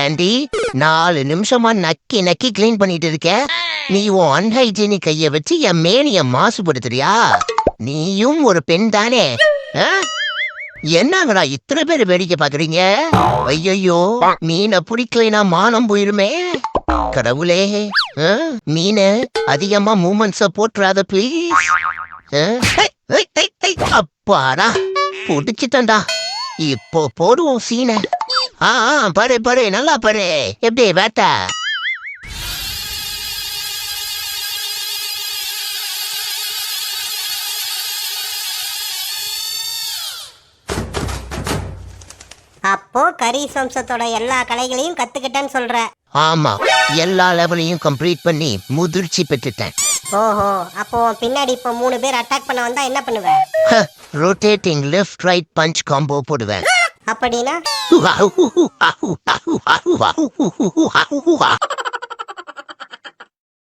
ஏண்டி 4 நிமிஷமா நக்கி நக்கி கிளீன் பண்ணிட்டு இருக்க? நீ உன் அன்ஹைஜீனிக் கைய வச்சு என் மேனிய மாசுபடுத்துறியா? நீயும் ஒரு பெண் தானே? என்னங்கடா இத்தனை பேர் வேடிக்கை பாக்குறீங்க? ஐயோ, மீனை பிடிக்கலைனா மானம் போயிருமே. கடவுளே, மீனை அதிகமா மூமெண்ட்ஸ போட்டுறாத ப்ளீஸ். அப்பாடா, புடிச்சிட்டா. இப்போ போடுவோம் சீனை. பாரு பாரு, நல்லா பாரு. எப்படி வேட்டா? அப்போ கரீஸ் வம்சத்தோட எல்லா கலைகளையும் கத்துக்கிட்டேன்னு சொல்ற? ஆமா, எல்லா லெவலையும் கம்ப்ளீட் பண்ணி முதிர்ச்சி பெற்றுட்டேன். ஓஹோ, அப்போ பின்னாடி இப்போ 3 பேர் அட்டாக் பண்ண வந்தா என்ன பண்ணுவ? Rotating left right punch combo போடுவேன். அப்படின்னா